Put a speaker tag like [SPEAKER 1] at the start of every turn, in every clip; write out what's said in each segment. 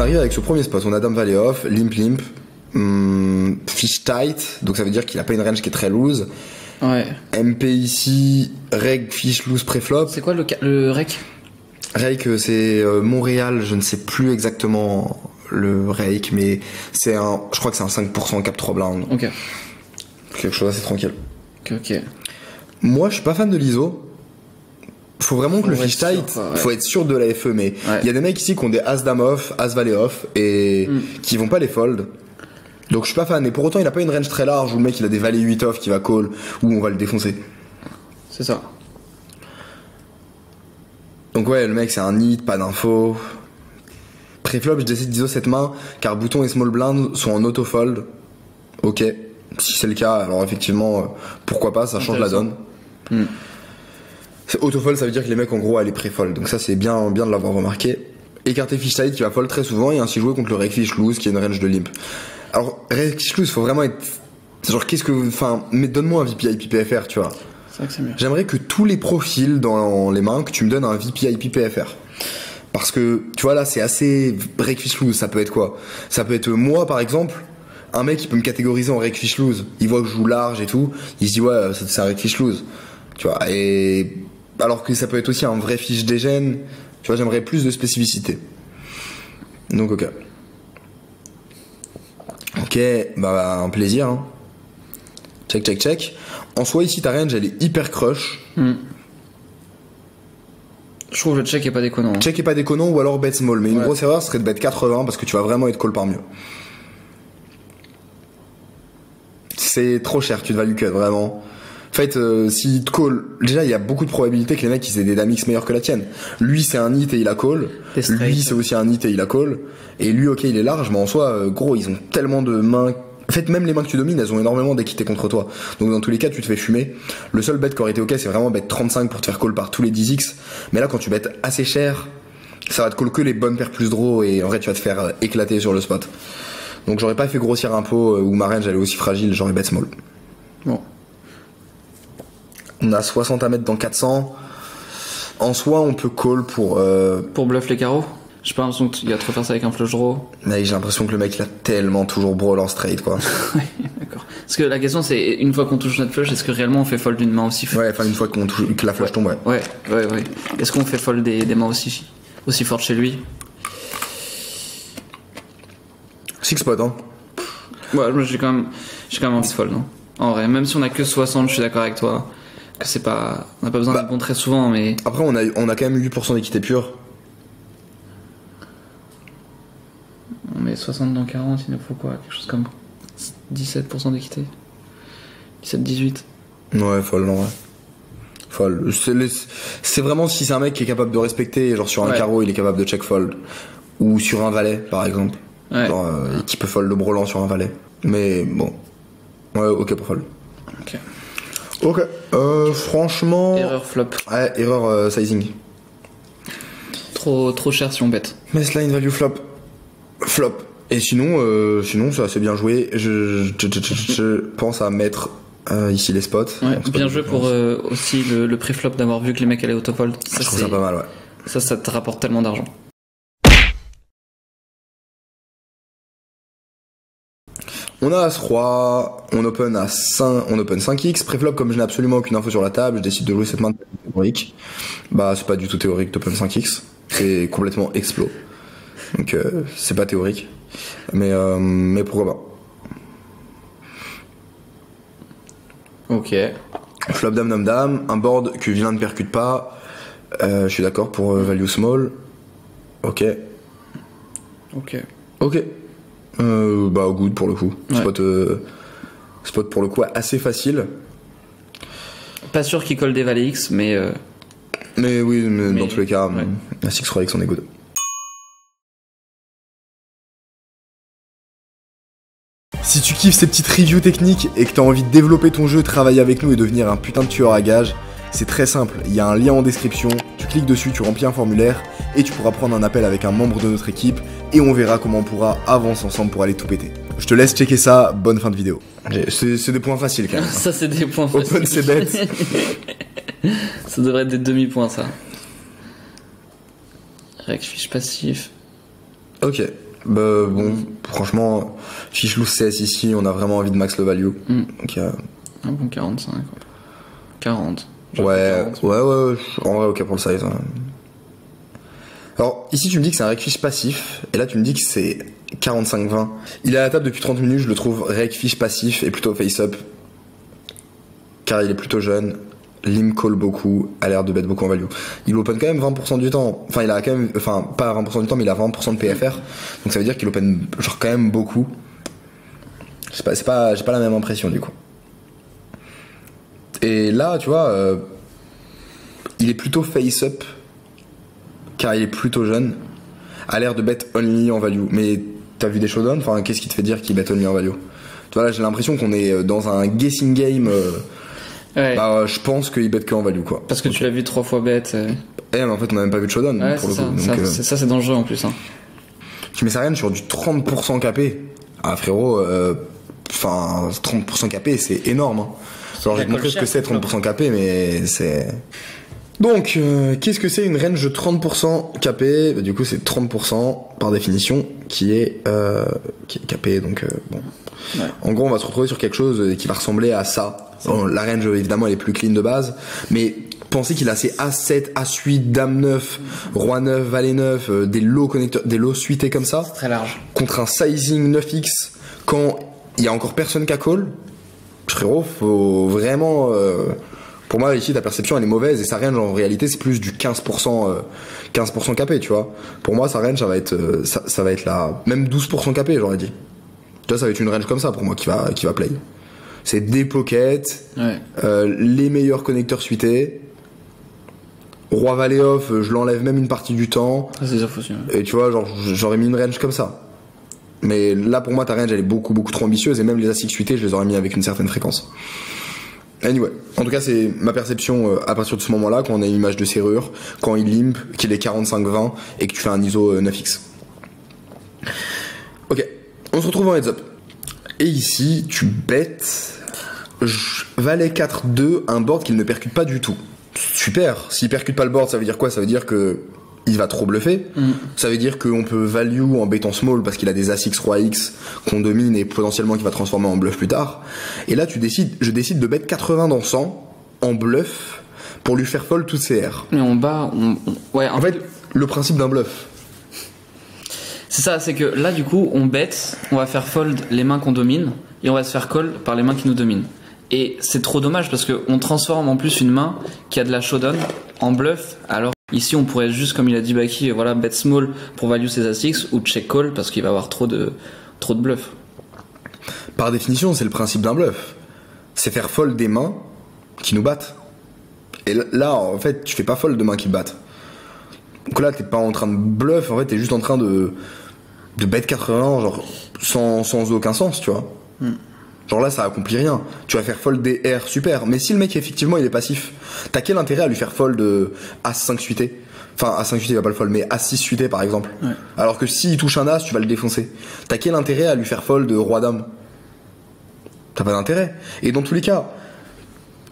[SPEAKER 1] arrive avec ce premier spot. On a Dame Valet off, Limp Limp, Fish Tight, donc ça veut dire qu'il a pas une range qui est très loose.
[SPEAKER 2] Ouais.
[SPEAKER 1] MP ici, Reg, Fish loose préflop.
[SPEAKER 2] C'est quoi le rec?
[SPEAKER 1] Rake, c'est Montréal, je ne sais plus exactement le Rake, mais c'est je crois que c'est un 5% cap 3 blindes.
[SPEAKER 2] Ok.
[SPEAKER 1] Quelque chose assez tranquille.
[SPEAKER 2] Ok.
[SPEAKER 1] Moi, je suis pas fan de l'ISO. Faut vraiment que le fish tight,
[SPEAKER 2] ouais.
[SPEAKER 1] faut être sûr de la FE, mais il y a des mecs ici qui ont des As Dame off, As Valet off, et qui vont pas les fold. Donc je suis pas fan, et pour autant il a pas une range très large où le mec il a des Valet 8 off qui va call, où on va le défoncer.
[SPEAKER 2] C'est ça.
[SPEAKER 1] Donc ouais, le mec c'est un nid, pas d'info. Préflop, je décide d'ISO cette main, car bouton et small blind sont en auto-fold. Ok, si c'est le cas, alors effectivement, pourquoi pas, ça change la donne. Auto-fold, ça veut dire que les mecs en gros allaient pré-fold, donc ça c'est bien de l'avoir remarqué. Écarter fish tight qui va fold très souvent et ainsi jouer contre le reg fish loose qui est une range de limp. Alors reg fish loose, faut vraiment être genre mais donne-moi un VPI PPFR, tu vois.
[SPEAKER 2] C'est vrai que c'est mieux.
[SPEAKER 1] J'aimerais que tous les profils dans les mains que tu me donnes un VPI PPFR. Parce que tu vois là c'est assez reg fish loose, ça peut être quoi? Ça peut être moi par exemple, un mec qui peut me catégoriser en reg fish loose, il voit que je joue large et tout, il se dit ouais c'est un reg fish loose. Tu vois, et alors que ça peut être aussi un vrai fiche dégène, tu vois, j'aimerais plus de spécificité. Donc ok. Ok, bah un plaisir. Hein. Check. En soi ici ta range elle est hyper crush.
[SPEAKER 2] Je trouve que le check est pas déconnant.
[SPEAKER 1] Check est pas déconnant ou alors bet small, mais une grosse erreur serait de bet 80 parce que tu vas vraiment être call par mieux. C'est trop cher, tu te values cut vraiment. En fait, s'il te call, déjà il y a beaucoup de probabilités que les mecs ils aient des damix meilleurs que la tienne. Lui c'est un hit et il a call. Lui c'est aussi un hit et il a call. Et lui ok il est large, mais en soi gros ils ont tellement de mains. En fait même les mains que tu domines elles ont énormément d'équité contre toi. Donc dans tous les cas tu te fais fumer. Le seul bet qui aurait été ok c'est vraiment bet 35 pour te faire call par tous les 10x. Mais là quand tu bets assez cher, ça va te call que les bonnes paires plus draw et en vrai tu vas te faire éclater sur le spot. Donc j'aurais pas fait grossir un pot où ma range elle est aussi fragile, j'aurais bet small.
[SPEAKER 2] Bon.
[SPEAKER 1] On a 60 à mettre dans 400. En soi, on peut call pour
[SPEAKER 2] bluff les carreaux. J'ai pas l'impression qu'il va trop faire ça avec un flush draw.
[SPEAKER 1] Mec, j'ai l'impression que le mec il a tellement toujours brawl en straight quoi.
[SPEAKER 2] Ouais, d'accord. Parce que la question c'est, une fois qu'on touche notre flush, est-ce que réellement on fait fold d'une main aussi forte?
[SPEAKER 1] Ouais, enfin une fois qu'on touche, que la flush tombe, ouais.
[SPEAKER 2] Ouais. Est-ce qu'on fait fold des mains aussi fortes chez lui?
[SPEAKER 1] Six spot, hein.
[SPEAKER 2] Ouais, j'ai quand même envie de fold, hein. En vrai, même si on a que 60, je suis d'accord avec toi. Que c'est pas, on n'a pas besoin de bon très souvent, mais.
[SPEAKER 1] Après, on a quand même 8% d'équité pure.
[SPEAKER 2] On met 60 dans 40, il nous faut quoi? Quelque chose comme 17% d'équité. 17-18.
[SPEAKER 1] Ouais, fold, non, ouais. Fold. C'est vraiment si c'est un mec qui est capable de respecter, genre sur un carreau, il est capable de check fold. Ou sur un valet, par exemple.
[SPEAKER 2] Ouais.
[SPEAKER 1] Genre, qui peut fold le brelan sur un valet. Mais bon. Ouais, ok pour fold. Ok. Franchement.
[SPEAKER 2] Erreur flop.
[SPEAKER 1] Ouais, erreur sizing.
[SPEAKER 2] Trop cher si on bête.
[SPEAKER 1] Mais line value flop. Et sinon c'est assez bien joué. Je pense à mettre ici les spots.
[SPEAKER 2] Ouais, bien joué pour aussi le pré-flop d'avoir vu que les mecs allaient autofold.
[SPEAKER 1] Je trouve ça pas mal, ouais.
[SPEAKER 2] Ça te rapporte tellement d'argent.
[SPEAKER 1] On a As-Roi, on open 5x, préflop comme je n'ai absolument aucune info sur la table, je décide de jouer cette main théorique. Bah c'est pas du tout théorique d'open 5x, c'est complètement explo. Donc c'est pas théorique. Mais pourquoi pas.
[SPEAKER 2] Ok.
[SPEAKER 1] Flop dame, un board que vilain ne percute pas. Je suis d'accord pour value small. Ok. Bah good pour le coup. Ouais. Spot pour le coup assez facile.
[SPEAKER 2] Pas sûr qu'il colle des valet X, mais
[SPEAKER 1] oui, mais dans tous les cas, la 6-3X on est good. Si tu kiffes ces petites reviews techniques et que t'as envie de développer ton jeu, travailler avec nous et devenir un putain de tueur à gages, c'est très simple, il y a un lien en description, tu cliques dessus, tu remplis un formulaire et tu pourras prendre un appel avec un membre de notre équipe et on verra comment on pourra avancer ensemble pour aller tout péter. Je te laisse checker ça, bonne fin de vidéo. C'est des points faciles quand même.
[SPEAKER 2] Ça c'est des points faciles.
[SPEAKER 1] Open c'est bête.
[SPEAKER 2] Ça devrait être des demi-points ça. Rec fiche passif.
[SPEAKER 1] Ok, Bah bon, franchement, fiche loose CS ici, on a vraiment envie de max le value. Donc,
[SPEAKER 2] un bon 45. 40.
[SPEAKER 1] Ouais, en vrai, ok pour le size. Hein. Alors, ici, tu me dis que c'est un rec fiche passif, et là, tu me dis que c'est 45-20. Il est à la table depuis 30 minutes, je le trouve rec fiche passif et plutôt face-up. Car il est plutôt jeune, lim call beaucoup, a l'air de bet beaucoup en value. Il open quand même 20% du temps. Enfin, il a quand même, enfin, pas 20% du temps, mais il a 20% de PFR. Donc ça veut dire qu'il open, genre, quand même beaucoup. J'ai pas la même impression, du coup. Et là, tu vois, il est plutôt face-up, car il est plutôt jeune, a l'air de bet only en value. Mais t'as vu des showdowns? Enfin, qu'est-ce qui te fait dire qu'il bet only en value? Tu vois, là, j'ai l'impression qu'on est dans un guessing game.
[SPEAKER 2] Ouais.
[SPEAKER 1] Bah, je pense qu'il bet que en value, quoi.
[SPEAKER 2] Parce que tu l'as vu 3 fois bet.
[SPEAKER 1] Mais en fait, on a même pas vu de showdown,
[SPEAKER 2] Ouais,
[SPEAKER 1] pour le
[SPEAKER 2] ça,
[SPEAKER 1] coup.
[SPEAKER 2] ça,
[SPEAKER 1] Donc,
[SPEAKER 2] c'est dangereux en plus. Hein.
[SPEAKER 1] Tu mets sa reine sur du 30% capé. Ah, frérot, 30% capé, c'est énorme. Hein. Alors, je vais te montrer ce que c'est 30% capé, mais c'est... Donc, qu'est-ce que c'est une range de 30% capé? Bah, du coup, c'est 30% par définition qui est capé, donc bon. Ouais. En gros, on va se retrouver sur quelque chose qui va ressembler à ça. Bon, la range, évidemment, elle est plus clean de base, mais pensez qu'il a ses As7, As8, Dame 9, Roi 9, Valet 9, des lots connecteurs, des lots suités comme ça.
[SPEAKER 2] C'est très large.
[SPEAKER 1] Contre un sizing 9x, quand il y a encore personne qu'à call, frérot, faut vraiment... pour moi, ici, ta perception, elle est mauvaise, et sa range, en réalité, c'est plus du 15% capé, tu vois. Pour moi, sa range, ça va être là, même 12% capé, j'aurais dit. Tu vois, ça va être une range comme ça, pour moi, qui va play. C'est des pockets,
[SPEAKER 2] ouais.
[SPEAKER 1] Les meilleurs connecteurs suités. Roi Valet off, je l'enlève même une partie du temps.
[SPEAKER 2] Ça, c'est aussi, ouais.
[SPEAKER 1] Et tu vois, genre, j'aurais mis une range comme ça. Mais là, pour moi, ta range, elle est beaucoup, beaucoup trop ambitieuse, et même les ASIC suités, je les aurais mis avec une certaine fréquence. Anyway, en tout cas, c'est ma perception à partir de ce moment-là, quand on a une image de serrure, quand il limp, qu'il est 45-20, et que tu fais un ISO 9x. Ok, on se retrouve en heads up. Et ici, tu bêtes Valet 4-2, un board qu'il ne percute pas du tout. Super, s'il percute pas le board, ça veut dire quoi? Ça veut dire que il va trop bluffer. Ça veut dire qu'on peut value en bêtant small parce qu'il a des As-X, Roi X qu'on domine et potentiellement qu'il va transformer en bluff plus tard. Et là, je décide de bet 80 dans 100 en bluff pour lui faire fold toutes ses R.
[SPEAKER 2] Mais ouais,
[SPEAKER 1] en fait, le principe d'un bluff.
[SPEAKER 2] C'est ça, c'est que là, du coup, on bet, on va faire fold les mains qu'on domine et on va se faire call par les mains qui nous dominent. Et c'est trop dommage parce qu'on transforme en plus une main qui a de la showdown en bluff. Alors ici, on pourrait juste, comme il a dit Baki, voilà, bet small pour value ses As-X ou check call parce qu'il va avoir trop de bluff.
[SPEAKER 1] Par définition, c'est le principe d'un bluff. C'est faire fold des mains qui nous battent. Et là, en fait, tu fais pas fold de mains qui battent. Donc là, t'es pas en train de bluff, en fait, t'es juste en train de bet 80, genre, sans aucun sens, tu vois. Genre là, ça accomplit rien. Tu vas faire fold des R, super. Mais si le mec, effectivement, il est passif, t'as quel intérêt à lui faire fold As5 suité? Enfin, As5 suité, il va pas le fold, mais As6 suité, par exemple. Ouais. Alors que s'il touche un As, tu vas le défoncer. T'as quel intérêt à lui faire fold Roi Dame? T'as pas d'intérêt. Et dans tous les cas,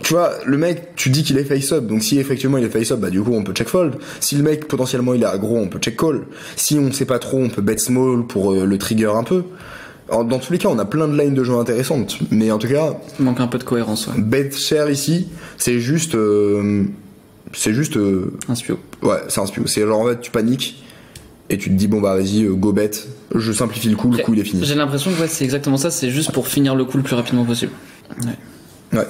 [SPEAKER 1] tu vois, le mec, tu dis qu'il est face-up, donc si effectivement il est face-up, bah du coup on peut check fold. Si le mec potentiellement il est aggro, on peut check call. Si on sait pas trop, on peut bet small pour le trigger un peu. Alors, dans tous les cas, on a plein de lines de jeu intéressantes, mais en tout cas,
[SPEAKER 2] il manque un peu de cohérence. Ouais.
[SPEAKER 1] Bet cher ici, c'est juste un
[SPEAKER 2] spio.
[SPEAKER 1] Ouais, c'est un spio. C'est genre en fait tu paniques et tu te dis bon bah vas-y go bet. Je simplifie le coup, le coup il est fini.
[SPEAKER 2] J'ai l'impression que ouais, c'est exactement ça. C'est juste pour finir le coup le plus rapidement possible.
[SPEAKER 1] Ouais.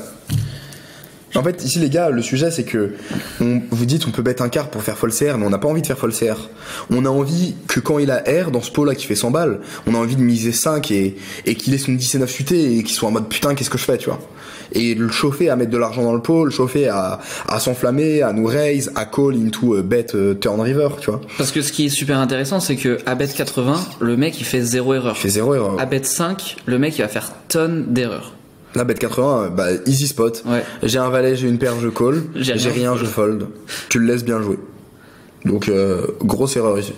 [SPEAKER 1] En fait, ici les gars, le sujet c'est que vous dites on peut bet un quart pour faire fold CR, mais on n'a pas envie de faire fold CR. On a envie que quand il a R dans ce pot là qui fait 100 balles, on a envie de miser 5 et qu'il ait son 10 et 9 suité et qu'il soit en mode putain qu'est-ce que je fais, tu vois. Et le chauffer à mettre de l'argent dans le pot, le chauffer à s'enflammer, à nous raise, à call into bet turn river, tu vois.
[SPEAKER 2] Parce que ce qui est super intéressant, c'est que à bet 80, le mec il fait 0 erreur.
[SPEAKER 1] Il fait 0 erreur.
[SPEAKER 2] À bet 5, le mec il va faire tonne d'erreurs.
[SPEAKER 1] Là, bet 80, bah, easy spot.
[SPEAKER 2] Ouais.
[SPEAKER 1] J'ai un valet, j'ai une paire, je call. J'ai rien, je fold. Tu le laisses bien jouer. Donc, grosse erreur ici.